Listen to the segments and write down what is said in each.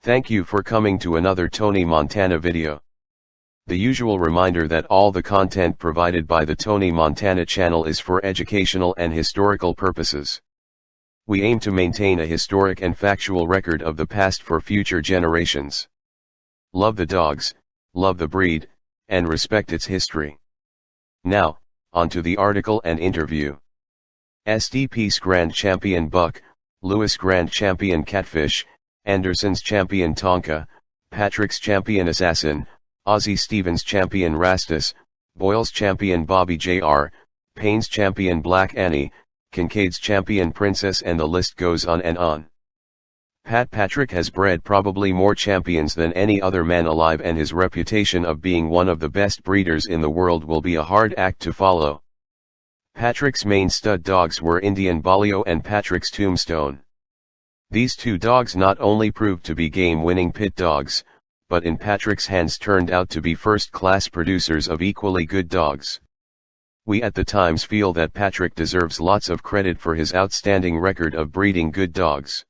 Thank you for coming to another Tony Montana video. The usual reminder that all the content provided by the Tony Montana channel is for educational and historical purposes. We aim to maintain a historic and factual record of the past for future generations. Love the dogs, love the breed, and respect its history. Now, on to the article and interview. SDP's Grand Champion Buck, Lewis Grand Champion Catfish, Anderson's Champion Tonka, Patrick's Champion Assassin, Ozzie Stevens Champion Rastus, Boyle's Champion Bobby Jr., Payne's Champion Black Annie, Kincaid's Champion Princess, and the list goes on and on. Patrick has bred probably more champions than any other man alive, and his reputation of being one of the best breeders in the world will be a hard act to follow. Patrick's main stud dogs were Indian Balio and Patrick's Tombstone. These two dogs not only proved to be game-winning pit dogs, but in Patrick's hands turned out to be first-class producers of equally good dogs. We at the Times feel that Patrick deserves lots of credit for his outstanding record of breeding good dogs.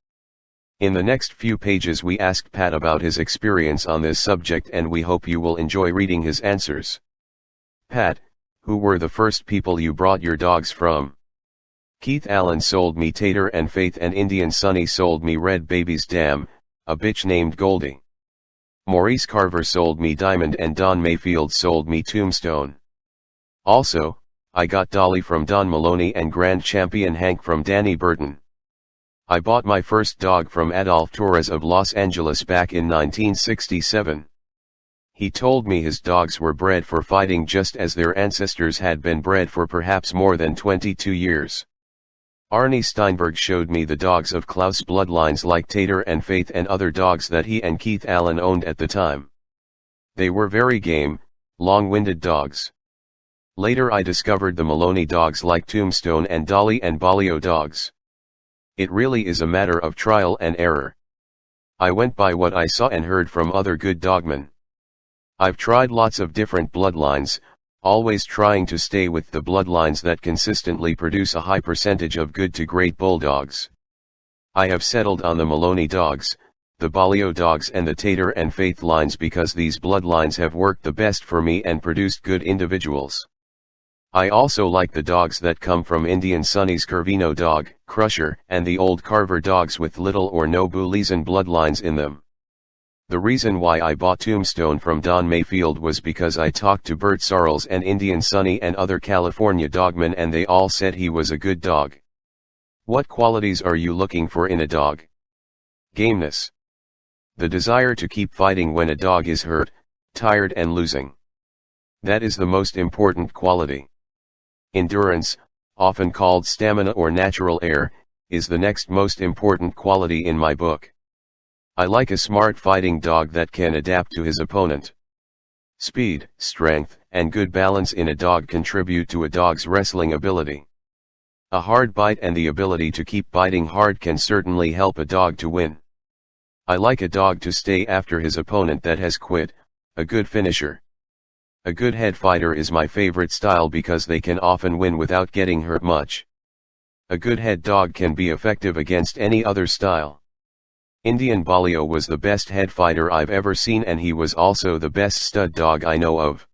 In the next few pages we asked Pat about his experience on this subject, and we hope you will enjoy reading his answers. Pat, who were the first people you brought your dogs from? Keith Allen sold me Tater and Faith, and Indian Sunny sold me Red Baby's Dam, a bitch named Goldie. Maurice Carver sold me Diamond, and Don Mayfield sold me Tombstone. Also, I got Dolly from Don Maloney and Grand Champion Hank from Danny Burton. I bought my first dog from Adolf Torres of Los Angeles back in 1967. He told me his dogs were bred for fighting just as their ancestors had been bred for perhaps more than 22 years. Arnie Steinberg showed me the dogs of Klaus bloodlines like Tater and Faith and other dogs that he and Keith Allen owned at the time. They were very game, long-winded dogs. Later I discovered the Maloney dogs like Tombstone and Dolly and Balio dogs. It really is a matter of trial and error. I went by what I saw and heard from other good dogmen. I've tried lots of different bloodlines, always trying to stay with the bloodlines that consistently produce a high percentage of good to great bulldogs. I have settled on the Maloney dogs, the Balio dogs, and the Tater and Faith lines because these bloodlines have worked the best for me and produced good individuals. I also like the dogs that come from Indian Sunny's Curvino dog, Crusher, and the old Carver dogs with little or no Belizean bloodlines in them. The reason why I bought Tombstone from Don Mayfield was because I talked to Bert Sarles and Indian Sunny and other California dogmen, and they all said he was a good dog. What qualities are you looking for in a dog? Gameness. The desire to keep fighting when a dog is hurt, tired, and losing. That is the most important quality. Endurance, often called stamina or natural air, is the next most important quality in my book. I like a smart fighting dog that can adapt to his opponent. Speed, strength, and good balance in a dog contribute to a dog's wrestling ability. A hard bite and the ability to keep biting hard can certainly help a dog to win. I like a dog to stay after his opponent that has quit, a good finisher. A good head fighter is my favorite style because they can often win without getting hurt much. A good head dog can be effective against any other style. Indian Balio was the best head fighter I've ever seen, and he was also the best stud dog I know of.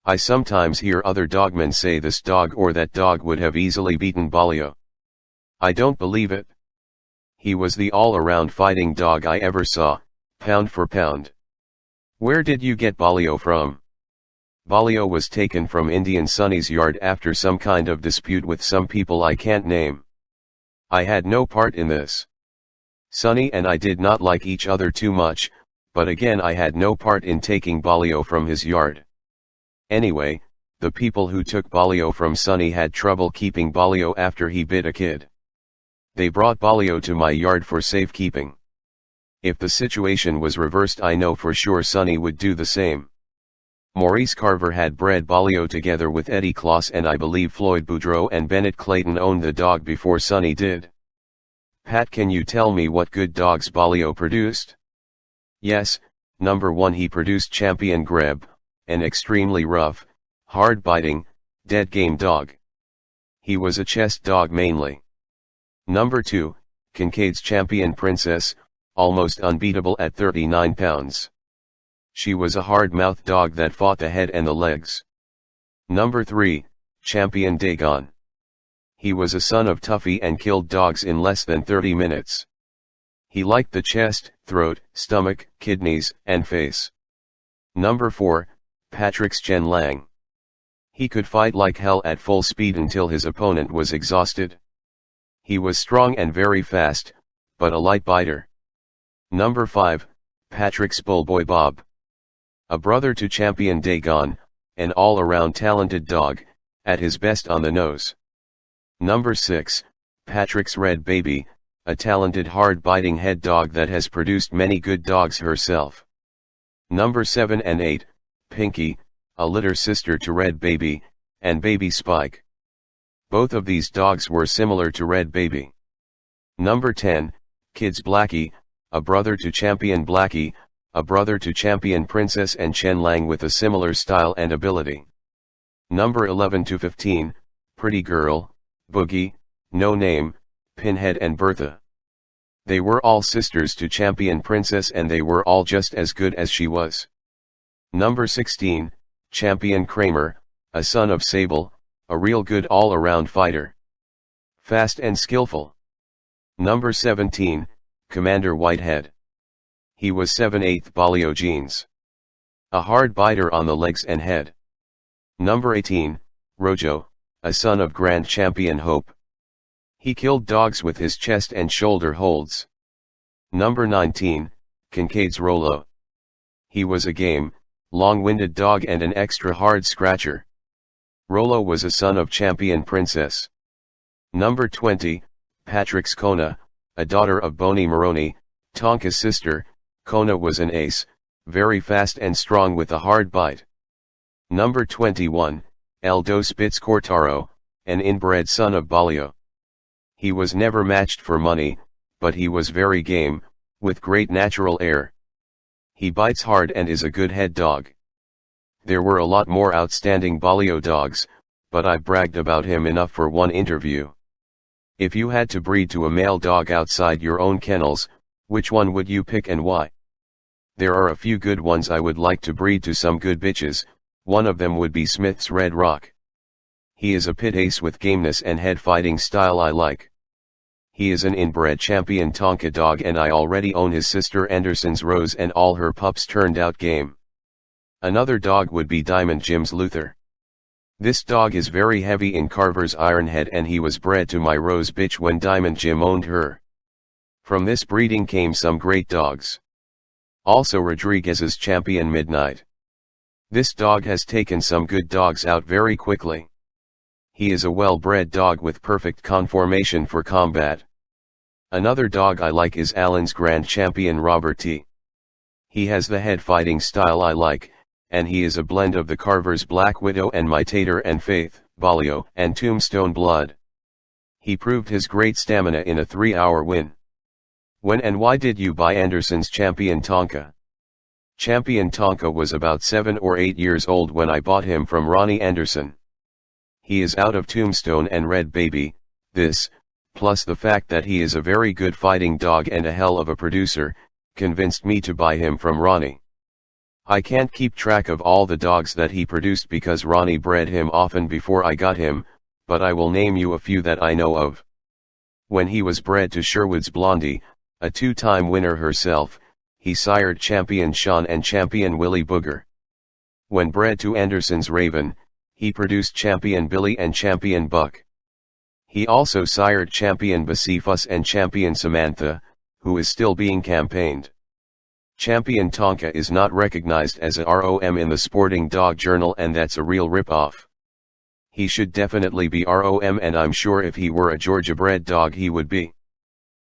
I sometimes hear other dogmen say this dog or that dog would have easily beaten Balio. I don't believe it. He was the all-around fighting dog I ever saw, pound for pound. Where did you get Balio from? Balio was taken from Indian Sunny's yard after some kind of dispute with some people I can't name. I had no part in this. Sunny and I did not like each other too much, but again I had no part in taking Balio from his yard. Anyway, the people who took Balio from Sunny had trouble keeping Balio after he bit a kid. They brought Balio to my yard for safekeeping. If the situation was reversed, I know for sure Sunny would do the same. Maurice Carver had bred Balio together with Eddie Kloss, and I believe Floyd Boudreau and Bennett Clayton owned the dog before Sunny did. Pat, can you tell me what good dogs Balio produced? Yes, number 1, he produced Champion Greb, an extremely rough, hard-biting, dead-game dog. He was a chest dog mainly. Number 2, Kincaid's Champion Princess, almost unbeatable at 39 pounds. She was a hard-mouthed dog that fought the head and the legs. Number 3, Champion Dagon. He was a son of Tuffy and killed dogs in less than 30 minutes. He liked the chest, throat, stomach, kidneys, and face. Number 4, Patrick's Chen Lang. He could fight like hell at full speed until his opponent was exhausted. He was strong and very fast, but a light biter. Number 5, Patrick's Bullboy Bob. A brother to Champion Dagon, an all-around talented dog, at his best on the nose. Number 6, Patrick's Red Baby, a talented hard-biting head dog that has produced many good dogs herself. Number 7 and 8, Pinky, a litter sister to Red Baby, and Baby Spike. Both of these dogs were similar to Red Baby. Number 10, Kids Blackie, a brother to Champion Blackie, a brother to Champion Princess and Chen Lang with a similar style and ability. Number 11 to 15, Pretty Girl, Boogie, No Name, Pinhead and Bertha. They were all sisters to Champion Princess and they were all just as good as she was. Number 16, Champion Kramer, a son of Sable, a real good all-around fighter. Fast and skillful. Number 17, Commander Whitehead. He was 7/8 Bolio genes. A hard biter on the legs and head. Number 18, Rojo, a son of Grand Champion Hope. He killed dogs with his chest and shoulder holds. Number 19, Kincaid's Rolo. He was a game, long-winded dog and an extra hard scratcher. Rolo was a son of Champion Princess. Number 20, Patrick's Kona, a daughter of Boney Maroney, Tonka's sister. Kona was an ace, very fast and strong with a hard bite. Number 21, Eldo Spitz Cortaro, an inbred son of Bolio. He was never matched for money, but he was very game, with great natural air. He bites hard and is a good head dog. There were a lot more outstanding Bolio dogs, but I bragged about him enough for one interview. If you had to breed to a male dog outside your own kennels, which one would you pick and why? There are a few good ones I would like to breed to some good bitches. One of them would be Smith's Red Rock. He is a pit ace with gameness and head fighting style I like. He is an inbred Champion Tonka dog and I already own his sister Anderson's Rose and all her pups turned out game. Another dog would be Diamond Jim's Luther. This dog is very heavy in Carver's Ironhead and he was bred to my Rose bitch when Diamond Jim owned her. From this breeding came some great dogs. Also Rodriguez's Champion Midnight. This dog has taken some good dogs out very quickly. He is a well-bred dog with perfect conformation for combat. Another dog I like is Allen's Grand Champion Robert T. He has the head fighting style I like, and he is a blend of the Carver's Black Widow and my Tater and Faith, Bolio and Tombstone Blood. He proved his great stamina in a 3-hour win. When and why did you buy Anderson's Champion Tonka? Champion Tonka was about 7 or 8 years old when I bought him from Ronnie Anderson. He is out of Tombstone and Red Baby. This, plus the fact that he is a very good fighting dog and a hell of a producer, convinced me to buy him from Ronnie. I can't keep track of all the dogs that he produced because Ronnie bred him often before I got him, but I will name you a few that I know of. When he was bred to Sherwood's Blondie, a 2-time winner herself, he sired Champion Sean and Champion Willie Booger. When bred to Anderson's Raven, he produced Champion Billy and Champion Buck. He also sired Champion Bacifus and Champion Samantha, who is still being campaigned. Champion Tonka is not recognized as a ROM in the Sporting Dog Journal and that's a real rip-off. He should definitely be ROM and I'm sure if he were a Georgia-bred dog he would be.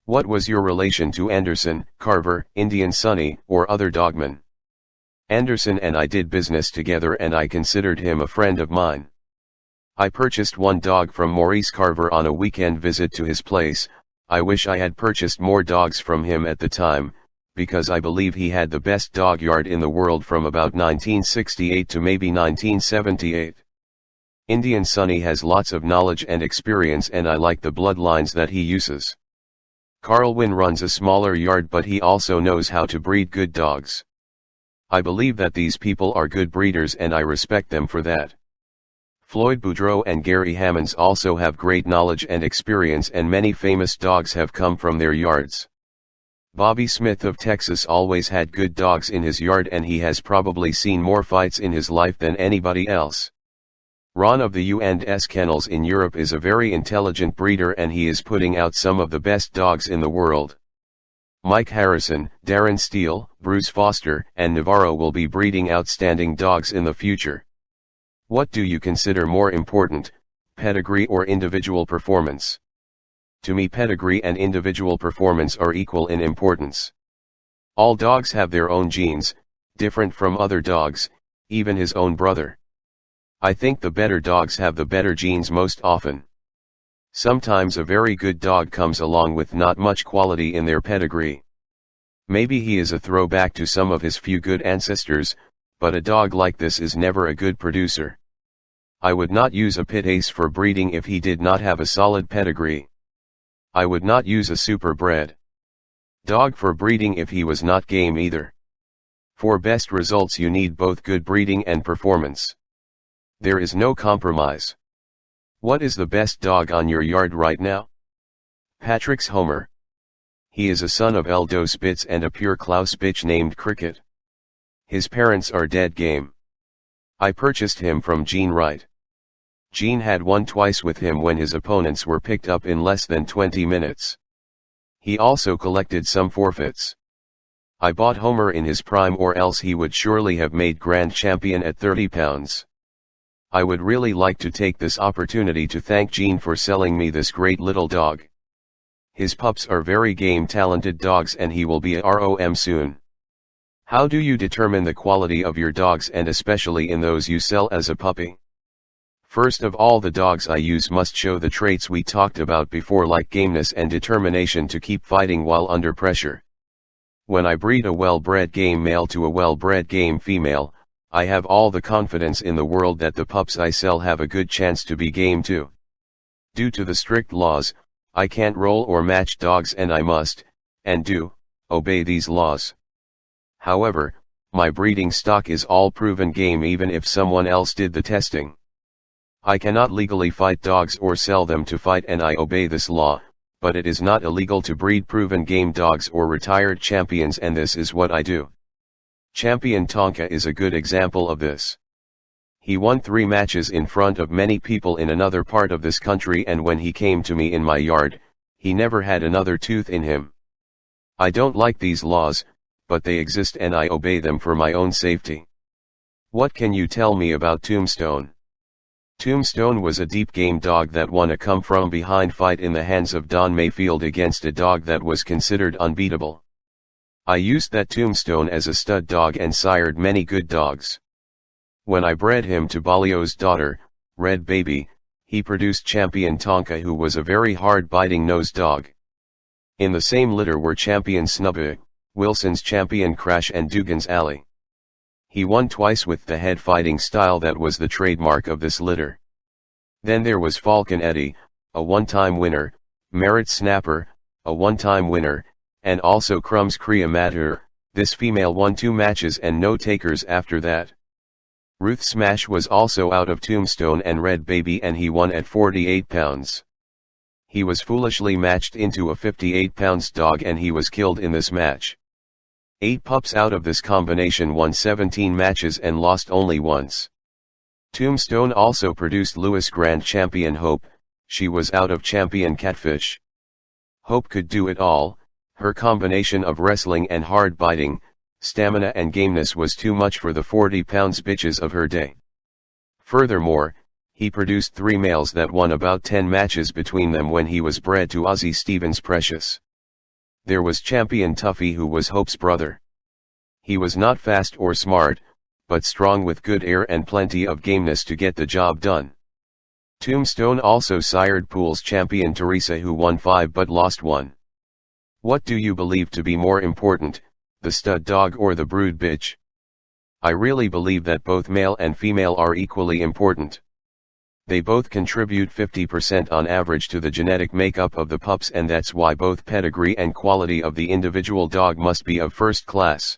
What was your relation to Anderson, Carver, Indian Sunny, or other dogmen? Anderson and I did business together and I considered him a friend of mine. I purchased one dog from Maurice Carver on a weekend visit to his place. I wish I had purchased more dogs from him at the time, because I believe he had the best dog yard in the world from about 1968 to maybe 1978. Indian Sunny has lots of knowledge and experience and I like the bloodlines that he uses. Carlwyn runs a smaller yard, but he also knows how to breed good dogs. I believe that these people are good breeders and I respect them for that. Floyd Boudreau and Gary Hammonds also have great knowledge and experience, and many famous dogs have come from their yards. Bobby Smith of Texas always had good dogs in his yard, and he has probably seen more fights in his life than anybody else. Ron of the U&S Kennels in Europe is a very intelligent breeder, and he is putting out some of the best dogs in the world. Mike Harrison, Darren Steele, Bruce Foster, and Navarro will be breeding outstanding dogs in the future. What do you consider more important, pedigree or individual performance? To me, pedigree and individual performance are equal in importance. All dogs have their own genes, different from other dogs, even his own brother. I think the better dogs have the better genes most often. Sometimes a very good dog comes along with not much quality in their pedigree. Maybe he is a throwback to some of his few good ancestors, but a dog like this is never a good producer. I would not use a pit ace for breeding if he did not have a solid pedigree. I would not use a super bred dog for breeding if he was not game either. For best results you need both good breeding and performance. There is no compromise. What is the best dog on your yard right now? Patrick's Homer. He is a son of Eldo Spitz and a pure Klaus bitch named Cricket. His parents are dead game. I purchased him from Gene Wright. Gene had won twice with him when his opponents were picked up in less than 20 minutes. He also collected some forfeits. I bought Homer in his prime, or else he would surely have made grand champion at 30 pounds. I would really like to take this opportunity to thank Gene for selling me this great little dog. His pups are very game talented dogs, and he will be a ROM soon. How do you determine the quality of your dogs, and especially in those you sell as a puppy? First of all, the dogs I use must show the traits we talked about before, like gameness and determination to keep fighting while under pressure. When I breed a well-bred game male to a well-bred game female, I have all the confidence in the world that the pups I sell have a good chance to be game too. Due to the strict laws, I can't roll or match dogs, and I must, and do, obey these laws. However, my breeding stock is all proven game, even if someone else did the testing. I cannot legally fight dogs or sell them to fight, and I obey this law, but it is not illegal to breed proven game dogs or retired champions, and this is what I do. Champion Tonka is a good example of this. He won 3 matches in front of many people in another part of this country, and when he came to me in my yard, he never had another tooth in him. I don't like these laws, but they exist and I obey them for my own safety. What can you tell me about Tombstone? Tombstone was a deep game dog that won a come from behind fight in the hands of Don Mayfield against a dog that was considered unbeatable. I used that Tombstone as a stud dog and sired many good dogs. When I bred him to Balio's daughter, Red Baby, he produced Champion Tonka, who was a very hard-biting nose dog. In the same litter were Champion Snubby, Wilson's Champion Crash, and Dugan's Alley. He won twice with the head fighting style that was the trademark of this litter. Then there was Falcon Eddie, a one-time winner, Merit Snapper, a one-time winner, and also Crumbs Crea Mater. This female won 2 matches and no takers after that. Ruth Smash was also out of Tombstone and Red Baby, and he won at 48 pounds. He was foolishly matched into a 58 pounds dog and he was killed in this match. 8 pups out of this combination won 17 matches and lost only once. Tombstone also produced Lewis Grand Champion Hope. She was out of Champion Catfish. Hope could do it all. Her combination of wrestling and hard biting, stamina and gameness was too much for the 40 pounds bitches of her day. Furthermore, he produced 3 males that won about 10 matches between them when he was bred to Ozzie Stevens Precious. There was Champion Tuffy, who was Hope's brother. He was not fast or smart, but strong with good air and plenty of gameness to get the job done. Tombstone also sired Pool's Champion Teresa, who won 5 but lost 1. What do you believe to be more important, the stud dog or the brood bitch? I really believe that both male and female are equally important. They both contribute 50% on average to the genetic makeup of the pups, and that's why both pedigree and quality of the individual dog must be of first class.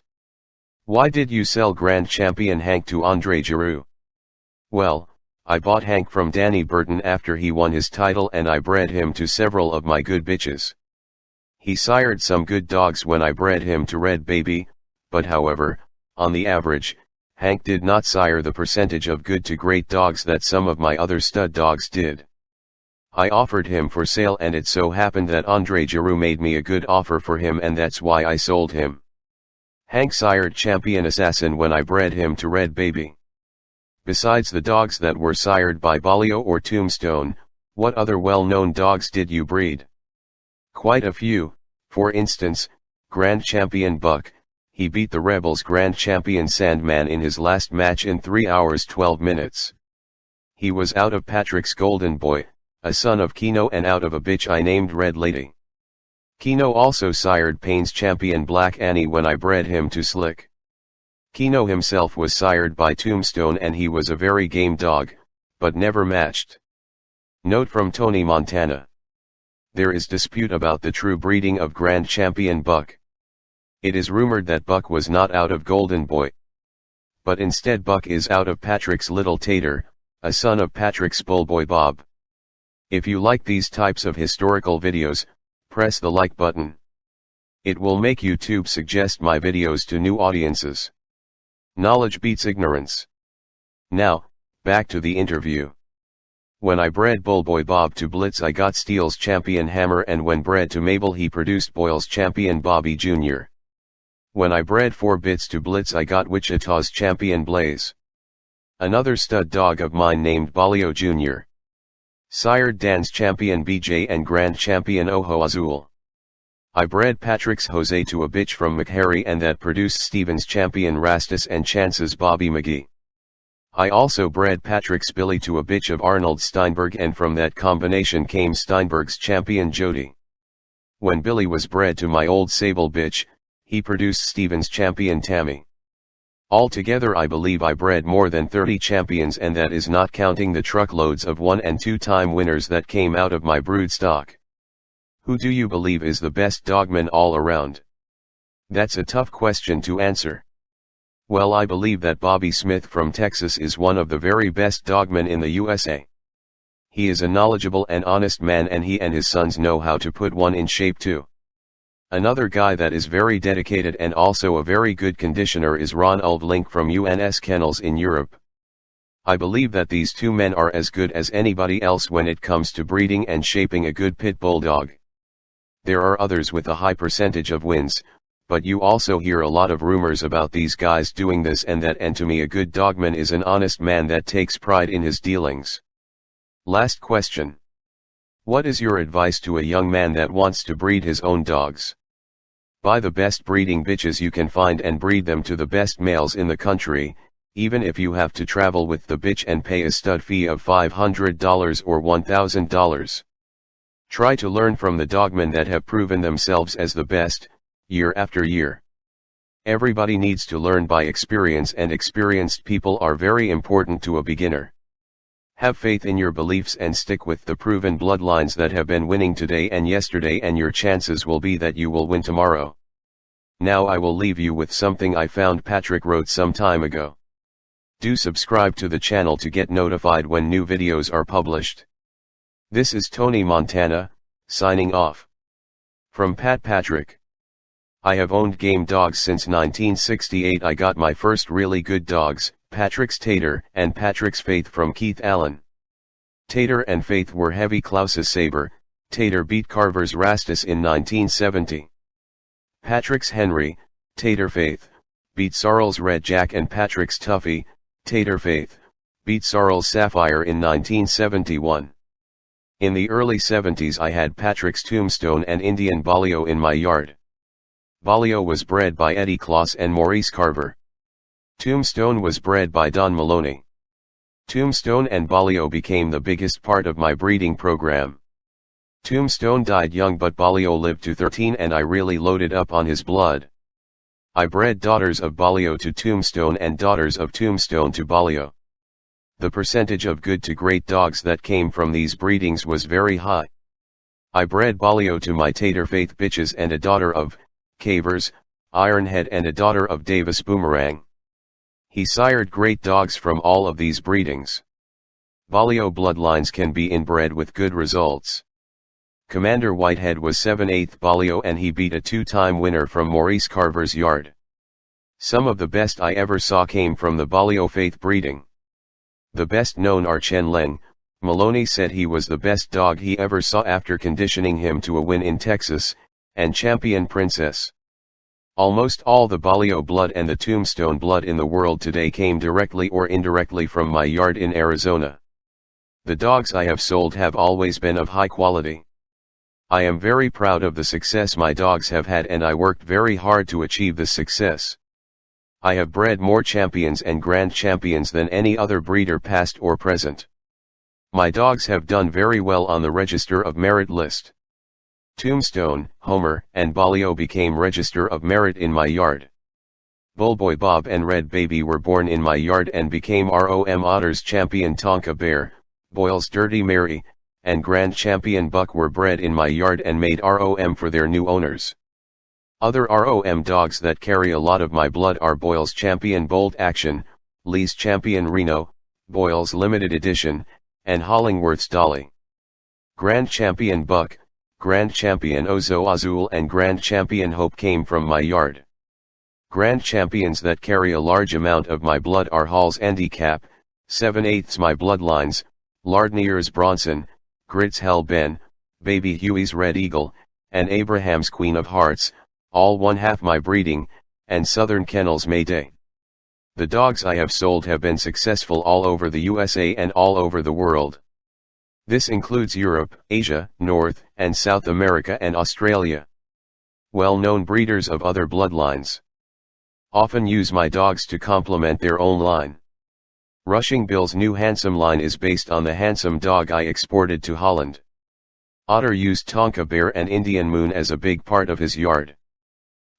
Why did you sell Grand Champion Hank to Andre Giroux? Well, I bought Hank from Danny Burton after he won his title, and I bred him to several of my good bitches. He sired some good dogs when I bred him to Red Baby, but however, on the average, Hank did not sire the percentage of good to great dogs that some of my other stud dogs did. I offered him for sale, and it so happened that Andre Giroux made me a good offer for him, and that's why I sold him. Hank sired Champion Assassin when I bred him to Red Baby. Besides the dogs that were sired by Bolio or Tombstone, what other well-known dogs did you breed? Quite a few. For instance, Grand Champion Buck. He beat the Rebels' Grand Champion Sandman in his last match in 3 hours 12 minutes. He was out of Patrick's Golden Boy, a son of Kino, and out of a bitch I named Red Lady. Kino also sired Payne's Champion Black Annie when I bred him to Slick. Kino himself was sired by Tombstone, and he was a very game dog, but never matched. Note from Tony Montana. There is dispute about the true breeding of Grand Champion Buck. It is rumored that Buck was not out of Golden Boy, but instead Buck is out of Patrick's Little Tater, a son of Patrick's Bullboy Bob. If you like these types of historical videos, press the like button. It will make YouTube suggest my videos to new audiences. Knowledge beats ignorance. Now, back to the interview. When I bred Bullboy Bob to Blitz, I got Steele's Champion Hammer, and when bred to Mabel, he produced Boyle's Champion Bobby Jr. When I bred 4 bits to Blitz, I got Wichita's Champion Blaze. Another stud dog of mine named Bolio Jr. sired Dan's Champion BJ and Grand Champion Ojo Azul. I bred Patrick's Jose to a bitch from McHarry, and that produced Stevens Champion Rastus and Chance's Bobby McGee. I also bred Patrick's Billy to a bitch of Arnold Steinberg, and from that combination came Steinberg's Champion Jody. When Billy was bred to my old Sable bitch, he produced Stevens Champion Tammy. Altogether I believe I bred more than 30 champions, and that is not counting the truckloads of 1- and 2-time winners that came out of my brood stock. Who do you believe is the best dogman all around? That's a tough question to answer. Well, I believe that Bobby Smith from Texas is one of the very best dogmen in the USA. He is a knowledgeable and honest man, and he and his sons know how to put one in shape too. Another guy that is very dedicated and also a very good conditioner is Ron Uldlink from UNS Kennels in Europe. I believe that these two men are as good as anybody else when it comes to breeding and shaping a good pit bull dog. There are others with a high percentage of wins, but you also hear a lot of rumors about these guys doing this and that, and to me a good dogman is an honest man that takes pride in his dealings. Last question. What is your advice to a young man that wants to breed his own dogs? Buy the best breeding bitches you can find and breed them to the best males in the country, even if you have to travel with the bitch and pay a stud fee of $500 or $1,000. Try to learn from the dogmen that have proven themselves as the best, year after year. Everybody needs to learn by experience, and experienced people are very important to a beginner. Have faith in your beliefs and stick with the proven bloodlines that have been winning today and yesterday, and your chances will be that you will win tomorrow. Now I will leave you with something I found Patrick wrote some time ago. Do subscribe to the channel to get notified when new videos are published. This is Tony Montana, signing off. From Pat Patrick. I have owned game dogs since 1968. I got my first really good dogs, Patrick's Tater and Patrick's Faith, from Keith Allen. Tater and Faith were Heavy Klaus's Saber. Tater beat Carver's Rastus in 1970. Patrick's Henry, Tater Faith, beat Sarl's Red Jack, and Patrick's Tuffy, Tater Faith, beat Sarl's Sapphire in 1971. In the early 70s I had Patrick's Tombstone and Indian Bolio in my yard. Bolio was bred by Eddie Klaus and Maurice Carver. Tombstone was bred by Don Maloney. Tombstone and Bolio became the biggest part of my breeding program. Tombstone died young, but Bolio lived to 13, and I really loaded up on his blood. I bred daughters of Bolio to Tombstone and daughters of Tombstone to Bolio. The percentage of good to great dogs that came from these breedings was very high. I bred Balio to my Tater Faith bitches and a daughter of Cavers, Ironhead and a daughter of Davis Boomerang. He sired great dogs from all of these breedings. Balio bloodlines can be inbred with good results. Commander Whitehead was 7/8 Balio and he beat a 2-time winner from Maurice Carver's yard. Some of the best I ever saw came from the Balio Faith breeding. The best known are Chen Leng. Maloney said he was the best dog he ever saw after conditioning him to a win in Texas, and Champion Princess. Almost all the Balio blood and the Tombstone blood in the world today came directly or indirectly from my yard in Arizona. The dogs I have sold have always been of high quality. I am very proud of the success my dogs have had and I worked very hard to achieve this success. I have bred more champions and grand champions than any other breeder past or present. My dogs have done very well on the Register of Merit list. Tombstone, Homer, and Balio became Register of Merit in my yard. Bullboy Bob and Red Baby were born in my yard and became ROM Otters champion. Tonka Bear, Boyle's Dirty Mary, and Grand Champion Buck were bred in my yard and made ROM for their new owners. Other ROM dogs that carry a lot of my blood are Boyle's Champion Bold Action, Lee's Champion Reno, Boyle's Limited Edition, and Hollingworth's Dolly. Grand Champion Buck, Grand Champion Ozo Azul and Grand Champion Hope came from my yard. Grand Champions that carry a large amount of my blood are Hall's Handicap, 7/8 my bloodlines, Lardnier's Bronson, Grit's Hell Ben, Baby Huey's Red Eagle, and Abraham's Queen of Hearts, all 1/2 my breeding, and Southern Kennels Mayday. The dogs I have sold have been successful all over the USA and all over the world. This includes Europe, Asia, North and South America and Australia. Well-known breeders of other bloodlines often use my dogs to complement their own line. Rushing Bill's new Handsome line is based on the Handsome dog I exported to Holland. Otter used Tonka Bear and Indian Moon as a big part of his yard.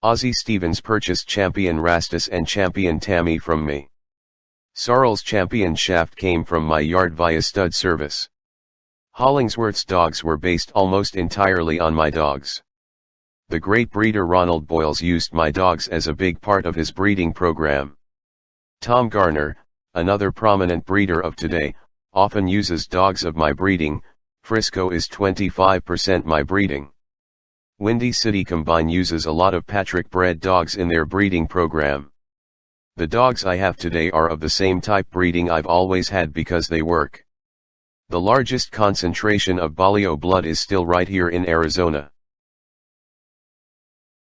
Ozzie Stevens purchased Champion Rastus and Champion Tammy from me. Sarl's Champion Shaft came from my yard via stud service. Hollingsworth's dogs were based almost entirely on my dogs. The great breeder Ronald Boyles used my dogs as a big part of his breeding program. Tom Garner, another prominent breeder of today, often uses dogs of my breeding. Frisco is 25% my breeding. Windy City Combine uses a lot of Patrick bred dogs in their breeding program. The dogs I have today are of the same type breeding I've always had because they work. The largest concentration of Balio blood is still right here in Arizona.